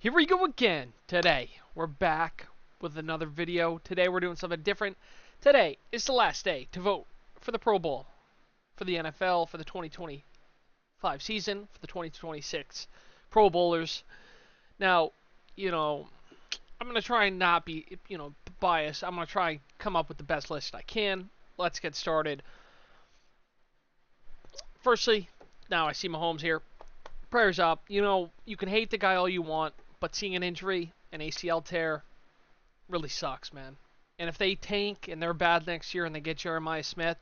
Here we go again. Today, we're back with another video. Today, we're doing something different. Today is the last day to vote for the Pro Bowl, for the NFL, for the 2025 season, for the 2026 Pro Bowlers. Now, I'm going to try and not be, biased. I'm going to try and come up with the best list I can. Let's get started. Firstly, now I see Mahomes here. Prayers up. You can hate the guy all you want, but seeing an injury, an ACL tear, really sucks, man. And if they tank and they're bad next year and they get Jeremiah Smith,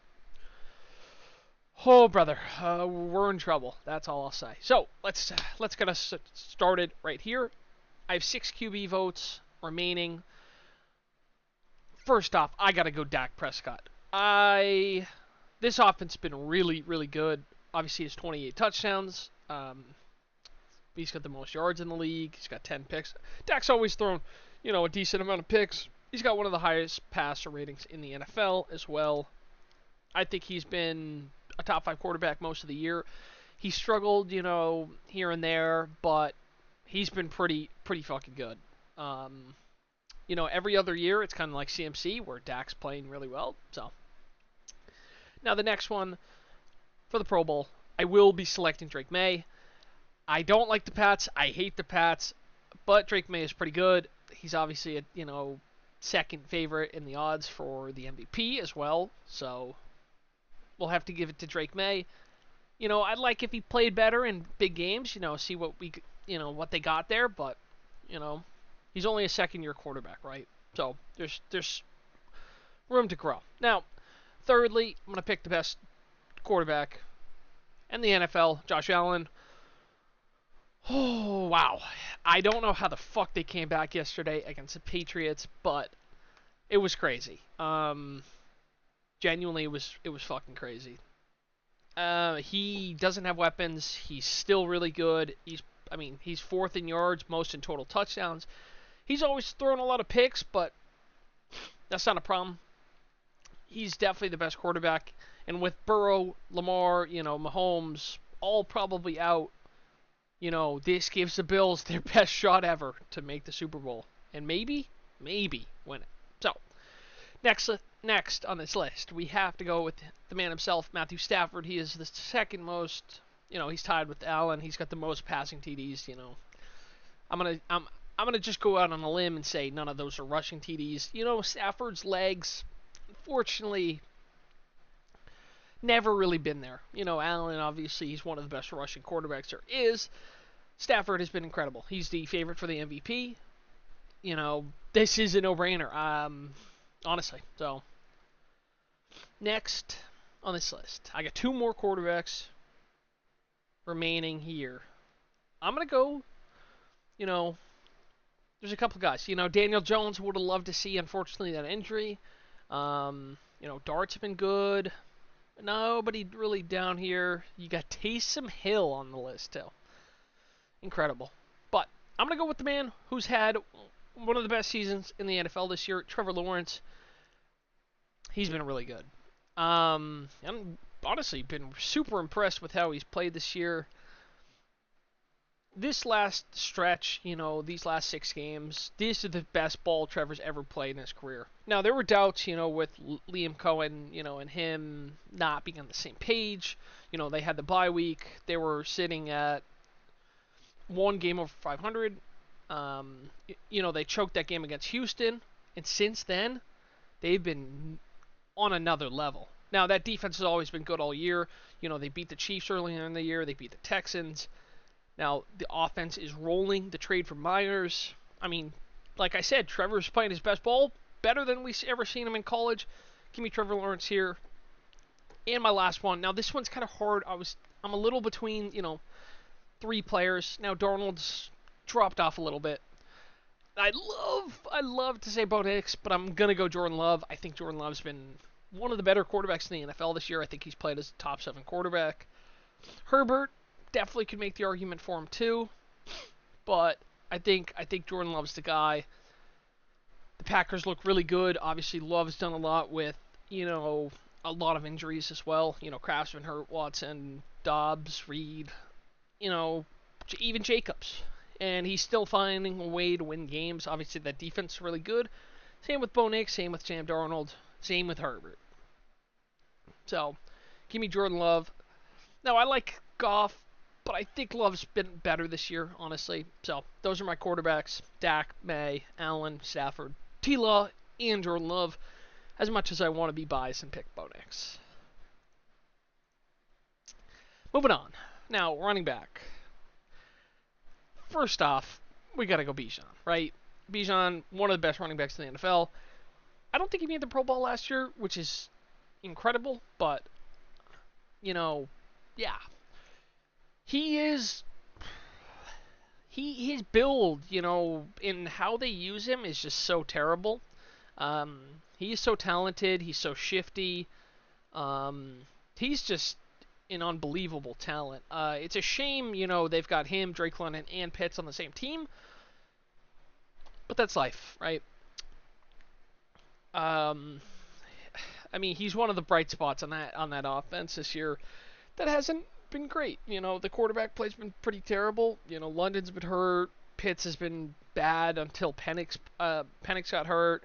oh, brother, we're in trouble. That's all I'll say. So, let's get us started right here. I have 6 QB votes remaining. First off, I got to go Dak Prescott. This offense has been really, really good. Obviously, his 28 touchdowns. He's got the most yards in the league. He's got 10 picks. Dak's always thrown, a decent amount of picks. He's got one of the highest passer ratings in the NFL as well. I think he's been a top 5 quarterback most of the year. He struggled, here and there, but he's been pretty fucking good. Every other year it's kind of like CMC where Dak's playing really well. So now the next one for the Pro Bowl, I will be selecting Drake May. I don't like the Pats. I hate the Pats, but Drake May is pretty good. He's obviously a second favorite in the odds for the MVP as well. So we'll have to give it to Drake May. I'd like if he played better in big games. See what what they got there, but he's only a second-year quarterback, right? So there's room to grow. Now, thirdly, I'm gonna pick the best quarterback in the NFL, Josh Allen. Oh, wow. I don't know how the fuck they came back yesterday against the Patriots, but it was crazy. Genuinely, it was fucking crazy. He doesn't have weapons. He's still really good. He's 4th in yards, most in total touchdowns. He's always thrown a lot of picks, but that's not a problem. He's definitely the best quarterback. And with Burrow, Lamar, Mahomes, all probably out, this gives the Bills their best shot ever to make the Super Bowl. And maybe win it. So, next on this list, we have to go with the man himself, Matthew Stafford. He is the second most, he's tied with Allen. He's got the most passing TDs, I'm gonna just go out on a limb and say none of those are rushing TDs. Stafford's legs, unfortunately, never really been there. Allen, obviously, he's one of the best rushing quarterbacks there is. Stafford has been incredible. He's the favorite for the MVP. This is a no-brainer, honestly. So, next on this list, I got 2 more quarterbacks remaining here. I'm going to go, there's a couple guys. Daniel Jones would have loved to see, unfortunately, that injury. Dart's been good. Nobody really down here. You got Taysom Hill on the list, too. Incredible. But I'm going to go with the man who's had one of the best seasons in the NFL this year, Trevor Lawrence. He's been really good. I'm honestly been super impressed with how he's played this year. This last stretch, these last 6 games, these are the best ball Trevor's ever played in his career. Now, there were doubts, with Liam Cohen, and him not being on the same page. They had the bye week. They were sitting at 1 game over 500. They choked that game against Houston. And since then, they've been on another level. Now, that defense has always been good all year. They beat the Chiefs earlier in the year. They beat the Texans. Now, the offense is rolling. The trade for Myers. Like I said, Trevor's playing his best ball. Better than we've ever seen him in college. Give me Trevor Lawrence here. And my last one. Now, this one's kind of hard. I'm a little between, 3 players. Now, Darnold's dropped off a little bit. I love to say Bo Nix, but I'm going to go Jordan Love. I think Jordan Love's been one of the better quarterbacks in the NFL this year. I think he's played as a top 7 quarterback. Herbert definitely could make the argument for him too, but I think Jordan Love's the guy. The Packers look really good. Obviously, Love's done a lot with, a lot of injuries as well. Kraft's been hurt, Watson, Dobbs, Reed, even Jacobs. and he's still finding a way to win games. Obviously, that defense is really good. Same with Bo Nix, same with Sam Darnold, same with Herbert. So, give me Jordan Love. Now, I like Goff, but I think Love's been better this year, honestly. So, those are my quarterbacks: Dak, May, Allen, Stafford, T-Law, and Jordan Love, as much as I want to be biased and pick Bo Nix. Moving on. Now, running back. First off, we got to go Bijan, right? Bijan, one of the best running backs in the NFL. I don't think he made the Pro Bowl last year, which is incredible, but, yeah. He is. His build, in how they use him is just so terrible. He's so talented. He's so shifty. He's just an unbelievable talent. It's a shame, they've got him, Drake London, and Pitts on the same team. But that's life, right? He's one of the bright spots on that offense this year. That hasn't been great. The quarterback play's been pretty terrible. London's been hurt. Pitts has been bad until Penix got hurt.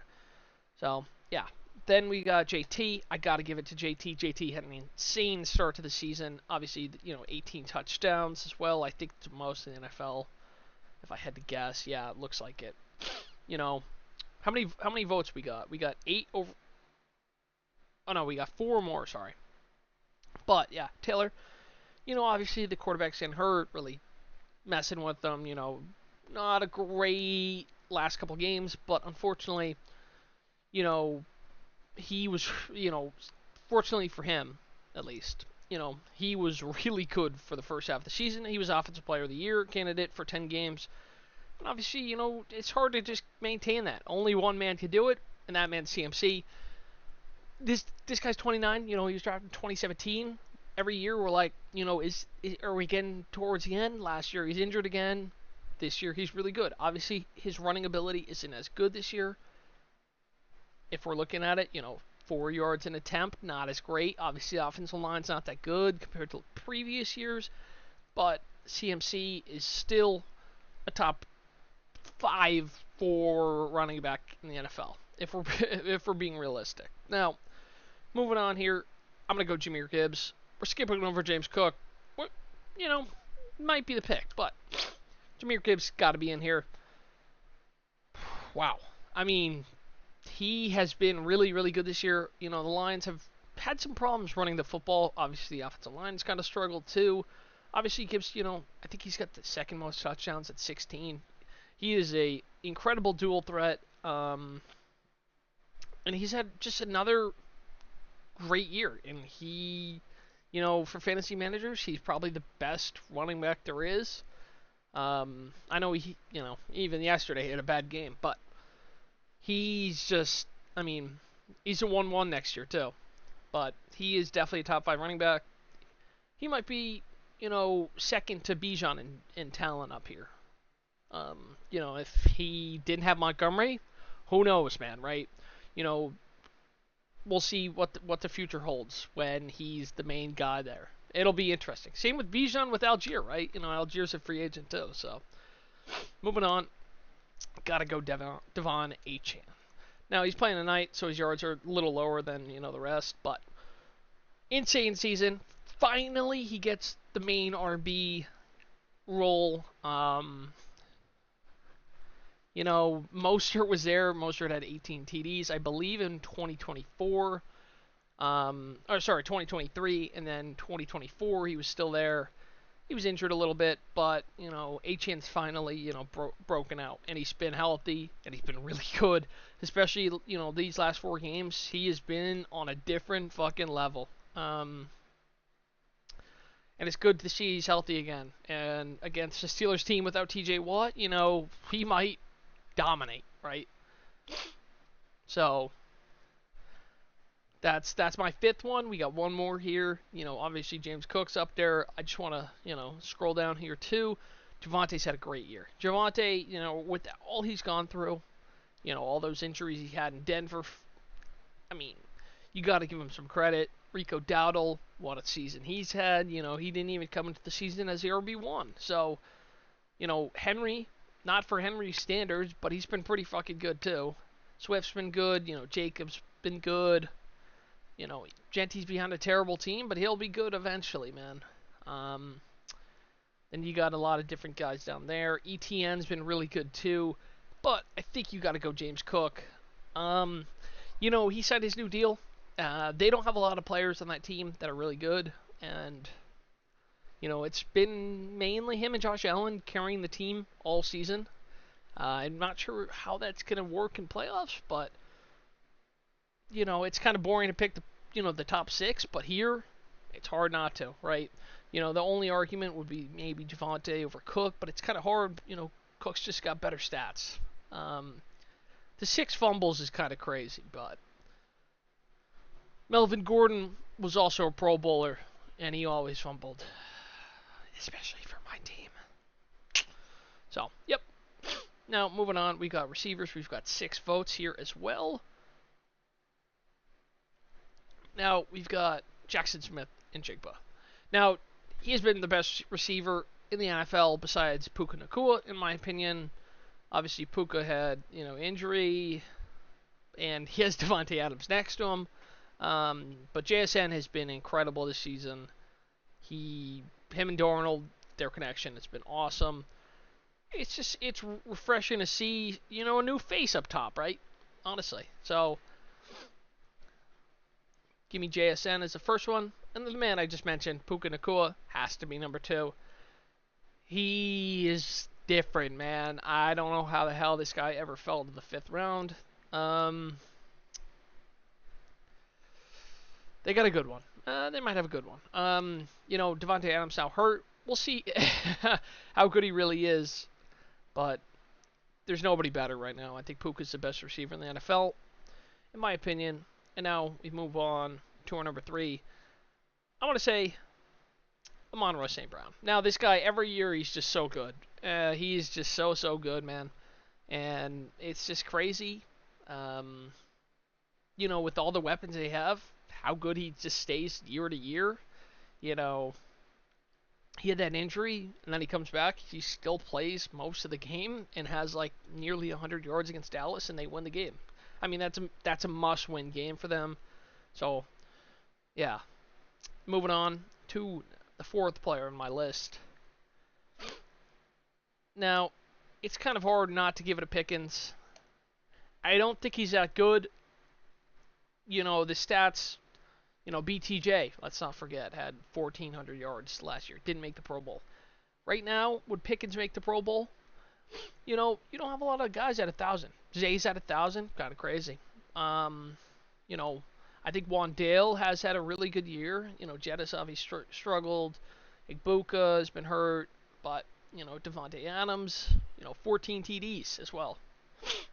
So, yeah. Then we got JT. I got to give it to JT. JT had an insane start to the season. Obviously, 18 touchdowns as well. I think it's most in the NFL. If I had to guess, yeah, it looks like it. How many votes we got? We got 8 over. Oh no, we got 4 more. Sorry. But yeah, Taylor. Obviously the quarterback's getting hurt, really messing with them. Not a great last couple games, but unfortunately, he was, fortunately for him, at least, he was really good for the first half of the season. He was Offensive Player of the Year candidate for 10 games. But obviously, it's hard to just maintain that. Only one man can do it, and that man's CMC. This guy's 29. He was drafted in 2017. Every year we're like, are we getting towards the end? Last year he's injured again. This year he's really good. Obviously, his running ability isn't as good this year. If we're looking at it, 4 yards an attempt, not as great. Obviously, the offensive line's not that good compared to previous years. But CMC is still a top 5 for running back in the NFL, if we're being realistic. Now, moving on here, I'm going to go Jahmyr Gibbs. We're skipping over James Cook. Might be the pick, but Jahmyr Gibbs got to be in here. Wow. He has been really, really good this year. The Lions have had some problems running the football. Obviously, the offensive line's kind of struggled too. Obviously, Gibbs, I think he's got the second most touchdowns at 16. He is a incredible dual threat. And he's had just another great year. And he, for fantasy managers, he's probably the best running back there is. I know he, even yesterday he had a bad game, but he's just, he's a 1-1 next year too. But he is definitely a top 5 running back. He might be, second to Bijan in talent up here. If he didn't have Montgomery, who knows, man, right? We'll see what the future holds when he's the main guy there. It'll be interesting. Same with Bijan with Algier, right? Algier's a free agent too. So, moving on, gotta go Devon Achane. Now he's playing tonight, so his yards are a little lower than the rest, but insane season. Finally, he gets the main RB role. Mostert was there. Mostert had 18 TDs, I believe, in 2024. 2023, and then 2024 he was still there. He was injured a little bit, but Achane's finally broken out, and he's been healthy, and he's been really good. Especially these last 4 games, he has been on a different fucking level. And it's good to see he's healthy again. And against the Steelers team without T.J. Watt, he might dominate, right? So that's my 5th one. We got one more here. Obviously James Cook's up there. I just want to, scroll down here too. Javante's had a great year. Javante, with all he's gone through, all those injuries he had in Denver, you got to give him some credit. Rico Dowdle, what a season he's had. He didn't even come into the season as the RB1. So, Henry, not for Henry's standards, but he's been pretty fucking good too. Swift's been good. Jacobs been good. Genty's behind a terrible team, but he'll be good eventually, man. Then you got a lot of different guys down there. ETN's been really good too, but I think you got to go James Cook. He signed his new deal. They don't have a lot of players on that team that are really good, and it's been mainly him and Josh Allen carrying the team all season. I'm not sure how that's gonna work in playoffs, but it's kind of boring to pick the top six, but here it's hard not to, right? The only argument would be maybe Javonte over Cook, but it's kind of hard. Cook's just got better stats. The 6 fumbles is kind of crazy, but Melvin Gordon was also a Pro Bowler, and he always fumbled, especially for my team. So, yep. Now, moving on, we got receivers. We've got 6 votes here as well. Now, we've got Jackson Smith and Jigba. Now, he's been the best receiver in the NFL besides Puka Nacua, in my opinion. Obviously, Puka had, injury, and he has Davante Adams next to him. But JSN has been incredible this season. Him and Darnold, their connection has been awesome. It's refreshing to see, a new face up top, right? Honestly. So, give me JSN as the first one. And the man I just mentioned, Puka Nacua, has to be number 2. He is different, man. I don't know how the hell this guy ever fell to the 5th round. They got a good one. They might have a good one. Davante Adams now hurt. We'll see how good he really is. But there's nobody better right now. I think Puka's the best receiver in the NFL, in my opinion. And now we move on to our number 3. I want to say Amon-Ra St. Brown. Now, this guy, every year, he's just so good. He's just so good, man. And it's just crazy. With all the weapons they have, how good he just stays year to year. He had that injury, and then he comes back. He still plays most of the game and has like nearly 100 yards against Dallas, and they win the game. I mean, that's a must-win game for them. So, yeah. Moving on to the 4th player on my list. Now, it's kind of hard not to give it a Pickens. I don't think he's that good. The stats, BTJ, let's not forget, had 1,400 yards last year. Didn't make the Pro Bowl. Right now, would Pickens make the Pro Bowl? You don't have a lot of guys at 1,000. Zay's at 1,000, kind of crazy. I think Wandale has had a really good year. Jettis obviously struggled. Igbuka has been hurt, but Davante Adams, 14 TDs as well.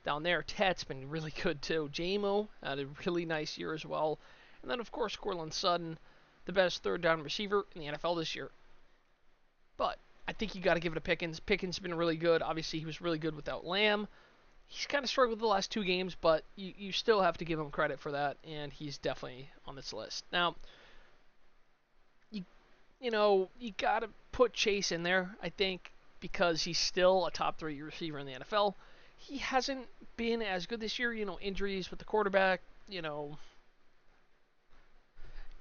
Down there, Tet's been really good too. J-Mo had a really nice year as well. And then, of course, Courtland Sutton, the best 3rd down receiver in the NFL this year. But I think you got to give it to Pickens. Pickens has been really good. Obviously, he was really good without Lamb. He's kind of struggled the last 2 games, but you still have to give him credit for that, and he's definitely on this list. Now, you got to put Chase in there, I think, because he's still a top 3 receiver in the NFL. He hasn't been as good this year, injuries with the quarterback,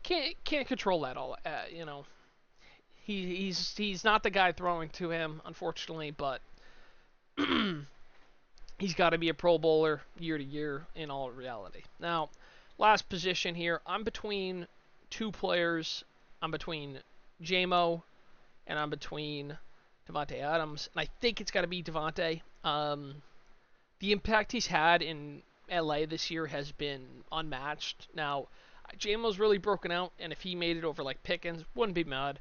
can't control that all, He's not the guy throwing to him, unfortunately, but he's got to be a Pro Bowler year to year in all reality. Now, last position here, I'm between 2 players. I'm between J-Mo and I'm between Davante Adams. And I think it's got to be Davante. The impact he's had in LA this year has been unmatched. Now, J-Mo's really broken out, and if he made it over like Pickens, wouldn't be mad.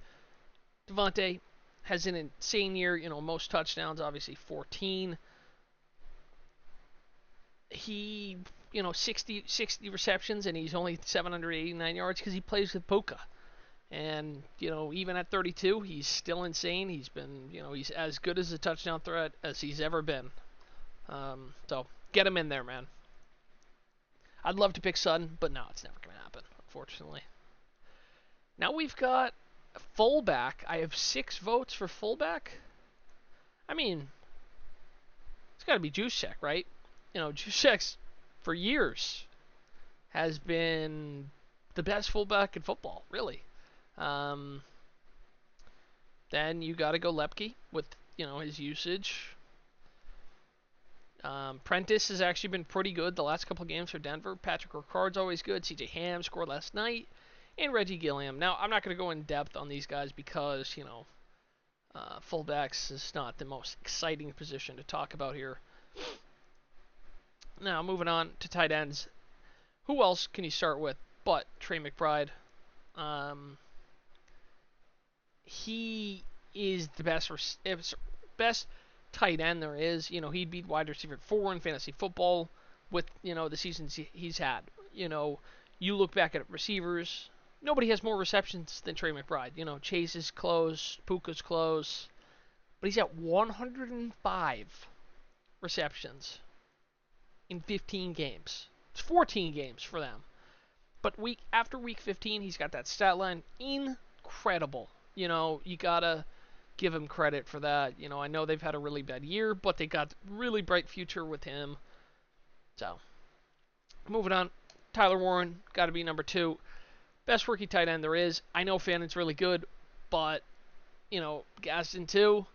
Davante has an insane year, most touchdowns, obviously 14. He, 60 receptions, and he's only 789 yards because he plays with Puka. And, even at 32, he's still insane. He's been, he's as good as a touchdown threat as he's ever been. So, get him in there, man. I'd love to pick Sutton, but no, it's never going to happen, unfortunately. Now we've got fullback. I have 6 votes for fullback. I mean, it's got to be Juszczyk, right? Juszczyk for years has been the best fullback in football, really. Um, then you got to go Lepke with his usage. Prentice has actually been pretty good the last couple of games for Denver. Patrick Ricard's always good. C.J. Ham scored last night, and Reggie Gilliam. Now I'm not going to go in depth on these guys because fullbacks is not the most exciting position to talk about here. Now moving on to tight ends. Who else can you start with but Trey McBride? Um, he is the best tight end there is. He'd be wide receiver 4 in fantasy football with the seasons he's had. You look back at receivers. Nobody has more receptions than Trey McBride. Chase is close, Puka's close, but he's at 105 receptions in 15 games. It's 14 games for them. But after week 15, he's got that stat line. Incredible. You gotta give him credit for that. I know they've had a really bad year, but they got really bright future with him. So, moving on. Tyler Warren, got to be number 2. Best rookie tight end there is. I know Fannon's really good, but, Gaston too.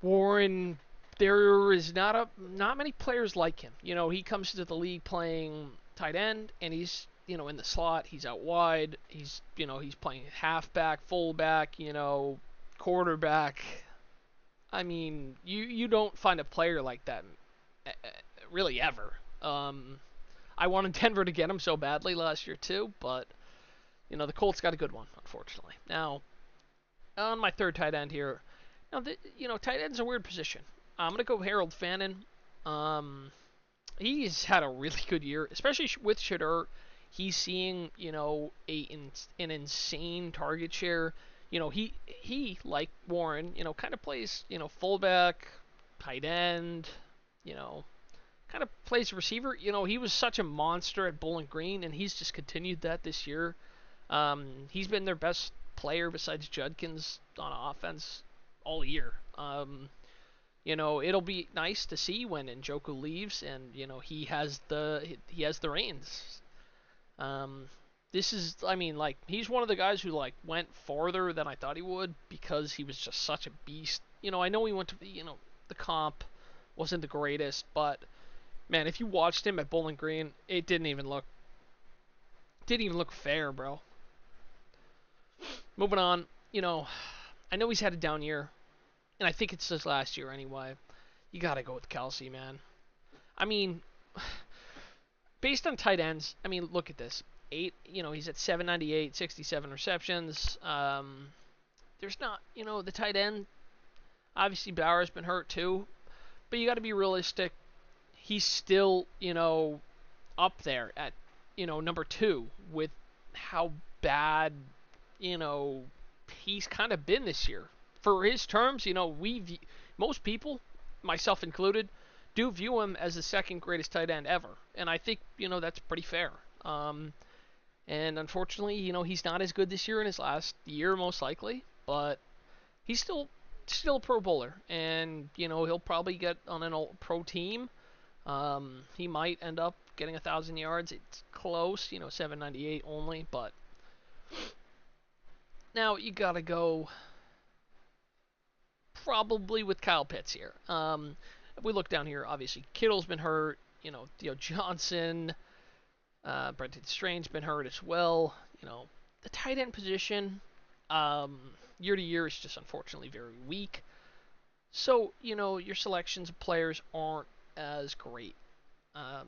Warren, there is not many players like him. He comes to the league playing tight end, and he's in the slot. He's out wide. He's playing halfback, fullback, quarterback. I mean, you don't find a player like that really ever. I wanted Denver to get him so badly last year too, but the Colts got a good one, unfortunately. Now, on my third tight end here. Now, tight end's a weird position. I'm gonna go Harold Fannin. He's had a really good year, especially with Shedeur. He's seeing an insane target share. He like Warren, kind of plays fullback, tight end, kind of plays receiver. He was such a monster at Bowling Green, and he's just continued that this year. He's been their best player besides Judkins on offense all year. It'll be nice to see when Njoku leaves and he has the reins. This is, he's one of the guys who went farther than I thought he would because he was just such a beast. I know he went to the comp wasn't the greatest, but man, if you watched him at Bowling Green, it didn't even look fair, bro. Moving on, I know he's had a down year, and I think it's his last year anyway. You gotta go with Kelsey, man. I mean, based on tight ends, look at this. He's at 798, 67 receptions. There's not, the tight end. Obviously, Bauer's been hurt too, but you got to be realistic. He's still, up there at, number 2 with how bad, he's kind of been this year. For his terms, most people, myself included, do view him as the second greatest tight end ever, and I think that's pretty fair. And unfortunately, he's not as good this year in his last year, most likely, but he's still a Pro Bowler, and he'll probably get on an all pro team. He might end up getting 1,000 yards. It's close, 798 only, but now you gotta go probably with Kyle Pitts here. If we look down here, obviously Kittle's been hurt. Theo Johnson, Brenton Strange's been hurt as well. The tight end position, year to year is just unfortunately very weak. So, your selections of players aren't as great. I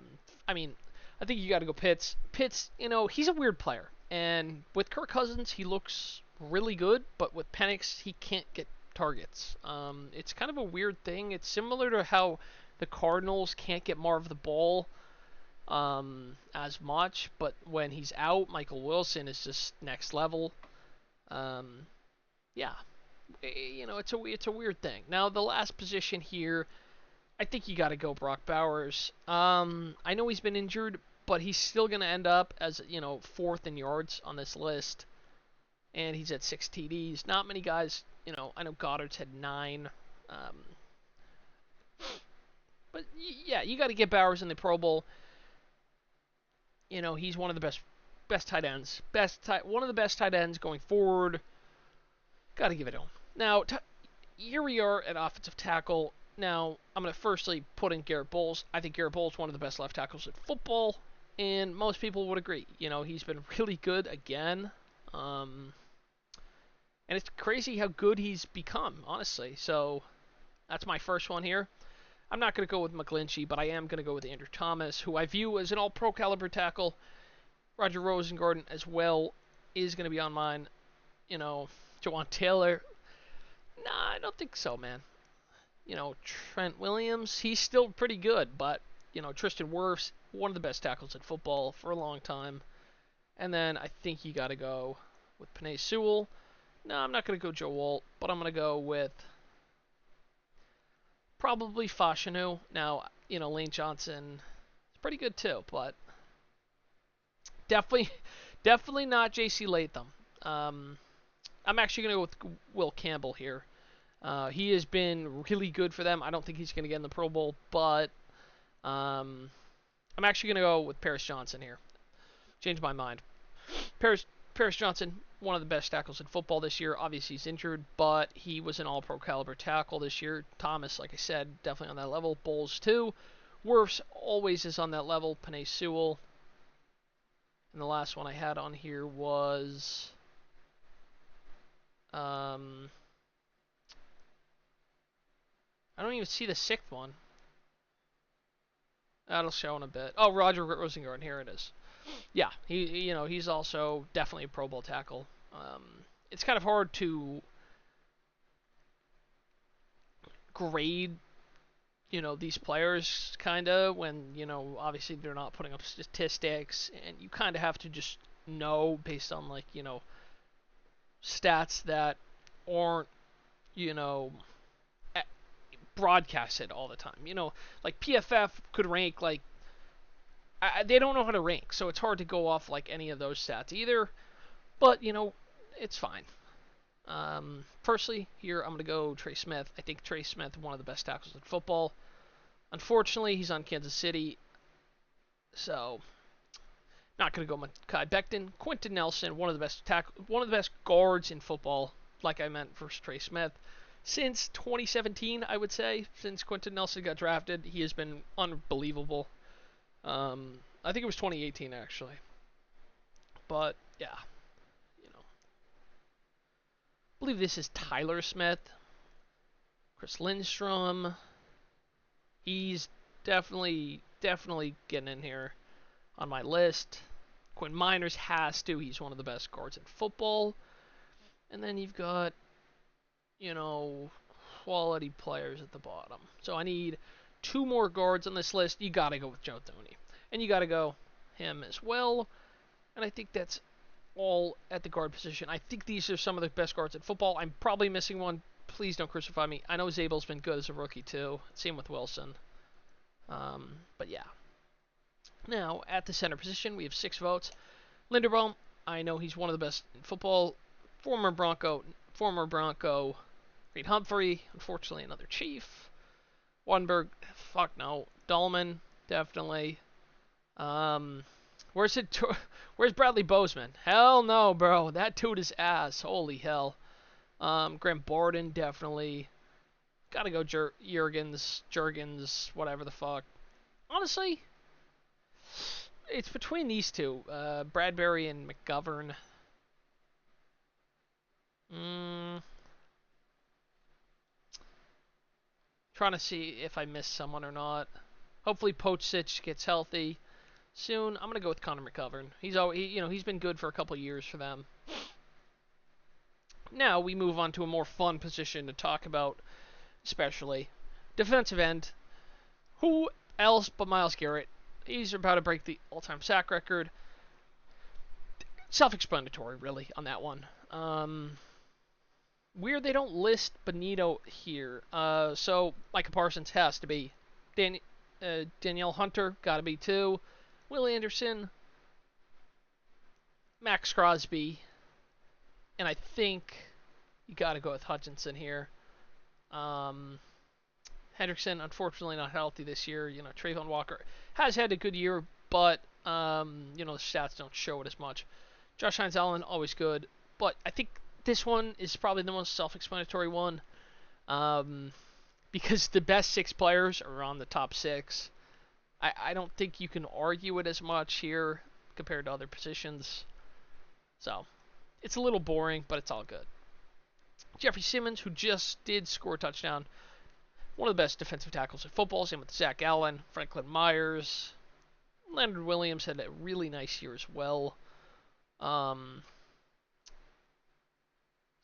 think you got to go Pitts. Pitts, he's a weird player. And with Kirk Cousins, he looks really good, but with Penix, he can't get targets. It's kind of a weird thing. It's similar to how the Cardinals can't get Marv the ball as much, but when he's out, Michael Wilson is just next level. Yeah, it's a weird thing. Now the last position here, I think you got to go Brock Bowers. I know he's been injured, but he's still going to end up as 4th in yards on this list, and he's at 6 TDs. Not many guys, I know Goddard's had 9. Um, but yeah, you got to get Bowers in the Pro Bowl. He's one of the best tight ends, one of the best tight ends going forward. Got to give it to him. Now, here we are at offensive tackle. Now, I'm going to firstly put in Garrett Bowles. I think Garrett Bowles is one of the best left tackles in football, and most people would agree. He's been really good again. And it's crazy how good he's become, honestly. So, that's my first one here. I'm not going to go with McGlinchey, but I am going to go with Andrew Thomas, who I view as an all-pro caliber tackle. Roger Rosengarten as well is going to be on mine. Jawan Taylor. Nah, I don't think so, man. Trent Williams, he's still pretty good, but, Tristan Wirfs, one of the best tackles in football for a long time. And then I think you got to go with Penei Sewell. No, I'm not going to go Joe Walt, but I'm going to go with probably Fashanu. Now, Lane Johnson is pretty good too, but definitely not J.C. Latham. I'm actually going to go with Will Campbell here. He has been really good for them. I don't think he's going to get in the Pro Bowl, but I'm actually going to go with Paris Johnson here. Change my mind. Paris Johnson, one of the best tackles in football this year. Obviously, he's injured, but he was an all-pro caliber tackle this year. Thomas, like I said, definitely on that level. Bowles, too. Wirfs always is on that level. Penei Sewell. And the last one I had on here was... I don't even see the sixth one. That'll show in a bit. Oh, Roger Rosengarten. Here it is. Yeah, he's also definitely a Pro Bowl tackle. It's kind of hard to grade, these players kind of when, obviously they're not putting up statistics, and you kind of have to just know based on stats that aren't, broadcasted all the time. Like PFF could rank they don't know how to rank, so it's hard to go off any of those stats either. But it's fine. Firstly, here I'm going to go Trey Smith. I think Trey Smith is one of the best tackles in football. Unfortunately, he's on Kansas City, so not going to go Mekhi Becton. Quentin Nelson, one of the best guards in football. Like I meant for Trey Smith, since 2017, I would say. Since Quentin Nelson got drafted, he has been unbelievable. I think it was 2018 actually, but yeah. I believe this is Tyler Smith. Chris Lindstrom. He's definitely getting in here on my list. Quinn Miners has to. He's one of the best guards in football. And then you've got, quality players at the bottom. So I need two more guards on this list. You got to go with Joe Thuney. And you got to go him as well. And I think that's all at the guard position. I think these are some of the best guards in football. I'm probably missing one. Please don't crucify me. I know Zabel's been good as a rookie too. Same with Wilson. But yeah. Now, at the center position, we have 6 votes. Linderbaum, I know he's one of the best in football. Former Bronco, Reed Humphrey, unfortunately another Chief. Wanberg, fuck no. Dahlman, definitely. Where's Bradley Bozeman? Hell no, bro. That dude is ass. Holy hell. Graham Borden, definitely. Gotta go Jurgens, whatever the fuck. Honestly, it's between these two. Bradbury and McGovern. Trying to see if I missed someone or not. Hopefully Pochich gets healthy soon. I'm gonna go with Connor McGovern. He's been good for a couple years for them. Now we move on to a more fun position to talk about, especially defensive end. Who else but Myles Garrett? He's about to break the all-time sack record. Self-explanatory, really, on that one. Weird they don't list Benito here. So Micah Parsons has to be. Danielle Hunter, gotta be too. Will Anderson. Max Crosby. And I think you gotta go with Hutchinson here. Um, Hendrickson, unfortunately, not healthy this year. Trayvon Walker has had a good year, but the stats don't show it as much. Josh Hines Allen, always good, but I think this one is probably the most self-explanatory one, because the best 6 players are on the top 6. I don't think you can argue it as much here compared to other positions. So it's a little boring, but it's all good. Jeffrey Simmons, who just did score a touchdown, one of the best defensive tackles in football. Same with Zach Allen, Franklin Myers. Leonard Williams had a really nice year as well.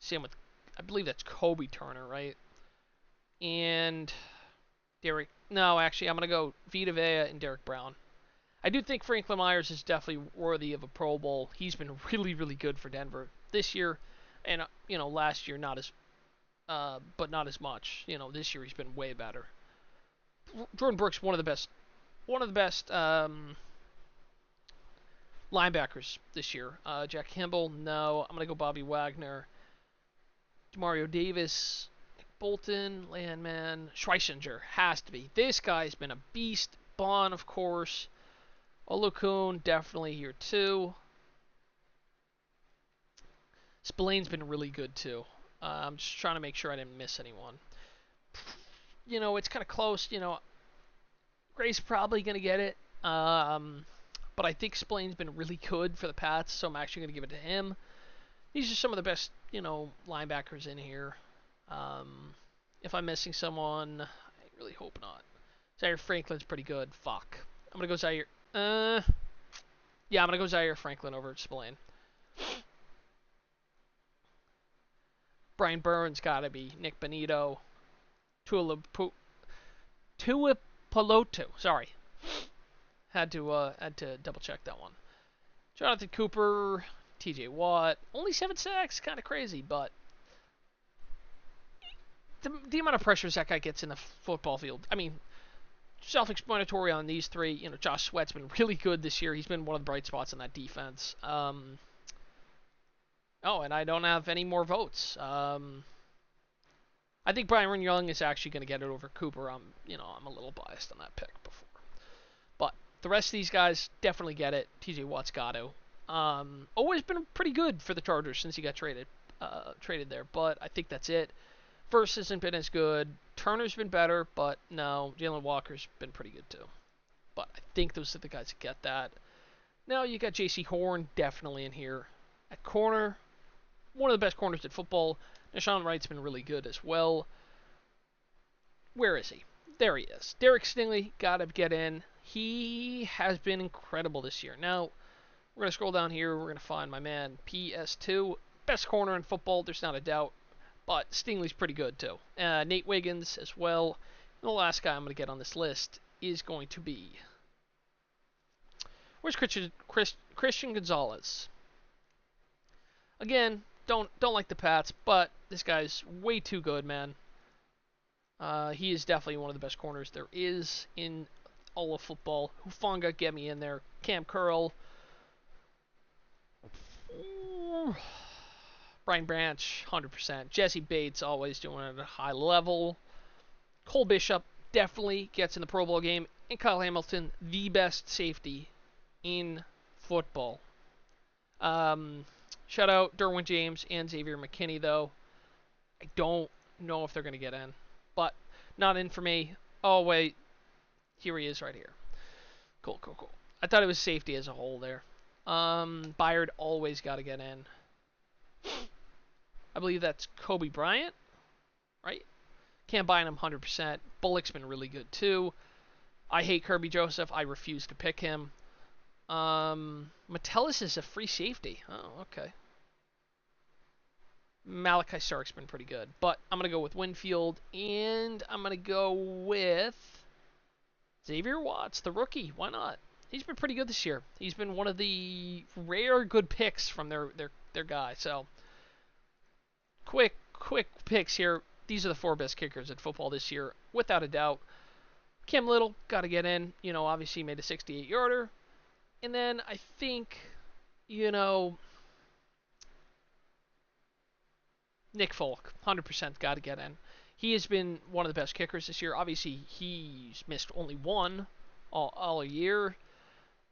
Same with, I believe that's Kobe Turner, right? And Derek. No, actually, I'm going to go Vita Vea and Derek Brown. I do think Franklin Myers is definitely worthy of a Pro Bowl. He's been really, really good for Denver this year, and last year but not as much. This year he's been way better. Jordan Brooks, one of the best linebackers this year. Jack Campbell, no. I'm gonna go Bobby Wagner. Demario Davis, Bolton, Landman, Schweisinger has to be. This guy's been a beast. Bond, of course. Olukun, definitely here too. Spillane's been really good too. I'm just trying to make sure I didn't miss anyone. It's kind of close. Gray's probably going to get it. But I think Spillane's been really good for the Pats, so I'm actually going to give it to him. These are some of the best, linebackers in here. If I'm missing someone, I really hope not. Zaire Franklin's pretty good. Fuck. I'm going to go Zaire. Yeah, I'm going to go Zaire Franklin over Spillane. Brian Burns got to be. Nick Benito. Tuipulotu. Sorry. Had to double check that one. Jonathan Cooper. TJ Watt. Only 7 sacks. Kind of crazy, but the amount of pressures that guy gets in the football field. I mean, self-explanatory on these 3. Josh Sweat's been really good this year. He's been one of the bright spots in that defense. Oh, and I don't have any more votes. I think Byron Young is actually going to get it over Cooper. I'm a little biased on that pick before. But the rest of these guys definitely get it. TJ Watt's got to. Always been pretty good for the Chargers since he got traded there. But I think that's it. First hasn't been as good. Turner's been better, but no. Jalen Walker's been pretty good too. But I think those are the guys that get that. Now you got J.C. Horn definitely in here. At corner, one of the best corners in football. Nashawn Wright's been really good as well. Where is he? There he is. Derek Stingley, gotta get in. He has been incredible this year. Now, we're going to scroll down here. We're going to find my man, PS2. Best corner in football, there's not a doubt. But Stingley's pretty good, too. Nate Wiggins as well. And the last guy I'm going to get on this list is going to be... Where's Christian Gonzalez? Again, don't like the Pats, but this guy's way too good, man. He is definitely one of the best corners there is in all of football. Hufanga, get me in there. Cam Curl. Brian Branch, 100%. Jesse Bates, always doing it at a high level. Cole Bishop definitely gets in the Pro Bowl game. And Kyle Hamilton, the best safety in football. Shout out Derwin James and Xavier McKinney, though. I don't know if they're going to get in. But not in for me. Oh, wait. Here he is right here. Cool. I thought it was safety as a whole there. Byard always got to get in. I believe that's Kobe Bryant, right? Can't buy him 100%. Bullock's been really good too. I hate Kirby Joseph. I refuse to pick him. Metellus is a free safety. Oh, okay. Malachi Stark's been pretty good. But I'm going to go with Winfield. And I'm going to go with Xavier Watts, the rookie. Why not? He's been pretty good this year. He's been one of the rare good picks from their guy. So, quick picks here. These are the 4 best kickers in football this year, without a doubt. Kim Little, got to get in. Obviously made a 68-yarder. And then I think, Nick Folk, 100% got to get in. He has been one of the best kickers this year. Obviously, he's missed only one all year.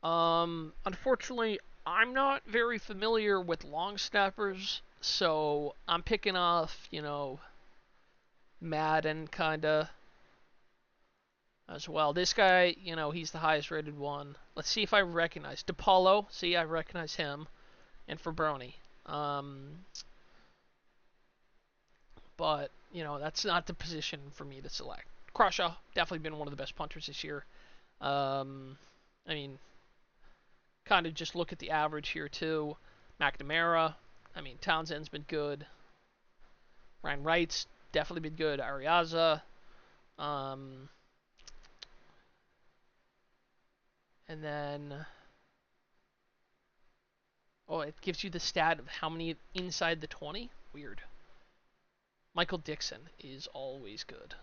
Unfortunately, I'm not very familiar with long snappers, so I'm picking off, Madden kinda as well. This guy, he's the highest rated one. Let's see if I recognize DePaulo. See, I recognize him, and Fabroni. But that's not the position for me to select. Crusher definitely been one of the best punters this year. I mean, kind of just look at the average here too. McNamara, Townsend's been good. Ryan Wright's definitely been good. Ariaza, and then it gives you the stat of how many inside the 20. Weird. Michael Dixon is always good.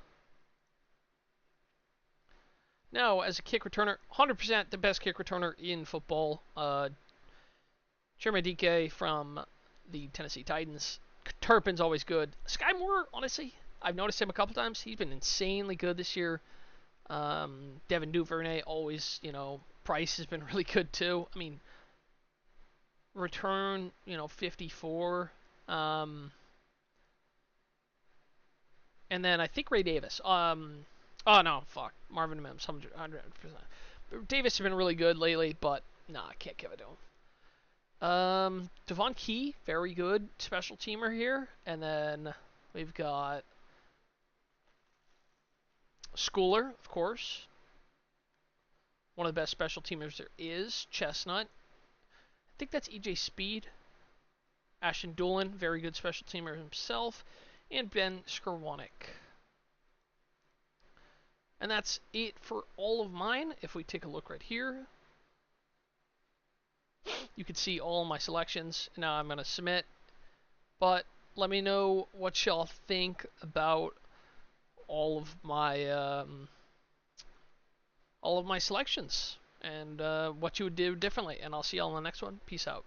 Now, as a kick returner, 100% the best kick returner in football. Jeremy Dike from the Tennessee Titans. Turpin's always good. Sky Moore, honestly, I've noticed him a couple times. He's been insanely good this year. Devin Duvernay always, Price has been really good too. Return, 54. And then I think Ray Davis. Oh no, fuck. Marvin Mims, 100%. Davis has been really good lately, but nah, I can't give it to him. Devon Key, very good special teamer here. And then we've got Schooler, of course. One of the best special teamers there is. Chestnut. I think that's EJ Speed. Ashton Doolin, very good special teamer himself. And Ben Skowronek. And that's it for all of mine. If we take a look right here, you can see all my selections. Now I'm going to submit. But let me know what y'all think about all of my selections and what you would do differently. And I'll see y'all in the next one. Peace out.